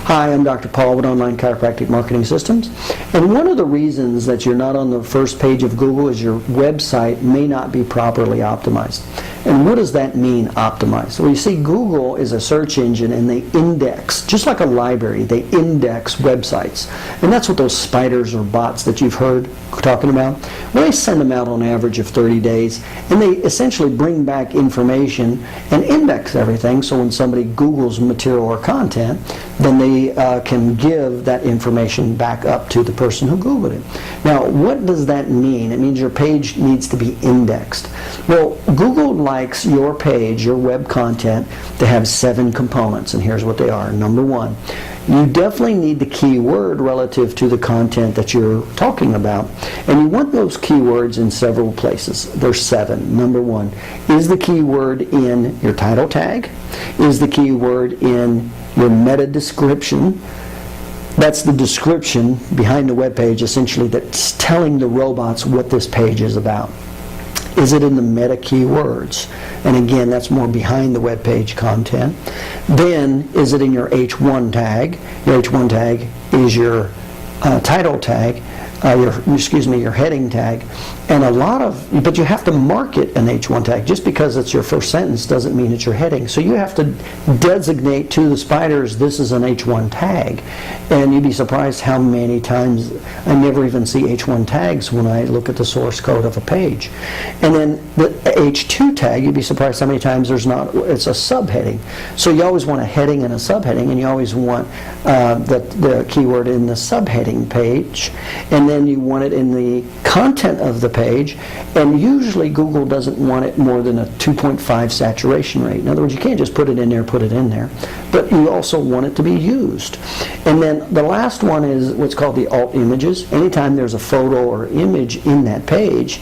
Hi, I'm Dr. Paul with Online Chiropractic Marketing Systems. And one of the reasons that you're not on the first page of Google is your website may not be properly optimized. And what does that mean, optimized? Well, you see, Google is a search engine and they index, just like a library, they index websites. And that's what those spiders or bots that you've heard talking about, well, they send them out on average of 30 days, and they essentially bring back information and index everything, so when somebody Googles material or content, then they can give that information back up to the person who Googled it. Now, what does that mean? It means your page needs to be indexed. Well, Google likes your page, your web content, to have 7 components, and here's what they are. Number 1, you definitely need the keyword relative to the content that you're talking about. And you want those keywords in several places. There's 7. Number 1, is the keyword in your title tag? Is the keyword in your meta description? That's the description behind the web page, essentially, that's telling the robots what this page is about. Is it in the meta keywords? And again, that's more behind the web page content. Then, is it in your H1 tag? Your H1 tag is your title tag, your heading tag, and but you have to mark it an H1 tag. Just because it's your first sentence doesn't mean it's your heading. So you have to designate to the spiders, this is an H1 tag. And you'd be surprised how many times I never even see H1 tags when I look at the source code of a page. And then the H2 tag, you'd be surprised how many times it's a subheading. So you always want a heading and a subheading, and you always want the keyword in the subheading page, and then you want it in the content of the page, and usually Google doesn't want it more than a 2.5 saturation rate. In other words, you can't just put it in there, but you also want it to be used. And then the last one is what's called the alt images. Anytime there's a photo or image in that page,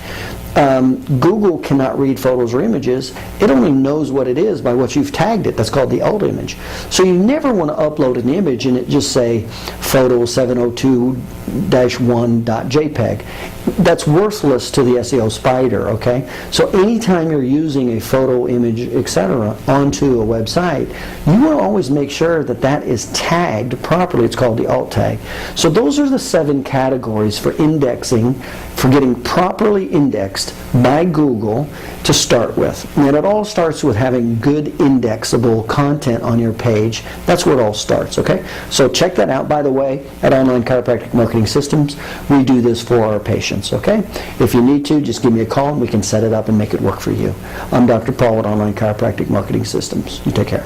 Google cannot read photos or images. It only knows what it is by what you've tagged it. That's called the alt image. So you never want to upload an image and it just say photo 702-1.jpg. That's worthless to the SEO spider, okay? So anytime you're using a photo, image, etc. onto a website, you want to always make sure that that is tagged properly. It's called the alt tag. So those are the 7 categories for indexing, for getting properly indexed by Google to start with. And it all starts with having good indexable content on your page. That's where it all starts, okay? So check that out, by the way, at Online Chiropractic Marketing Systems. We do this for our patients, okay? If you need to, just give me a call and we can set it up and make it work for you. I'm Dr. Paul at Online Chiropractic Marketing Systems. You take care.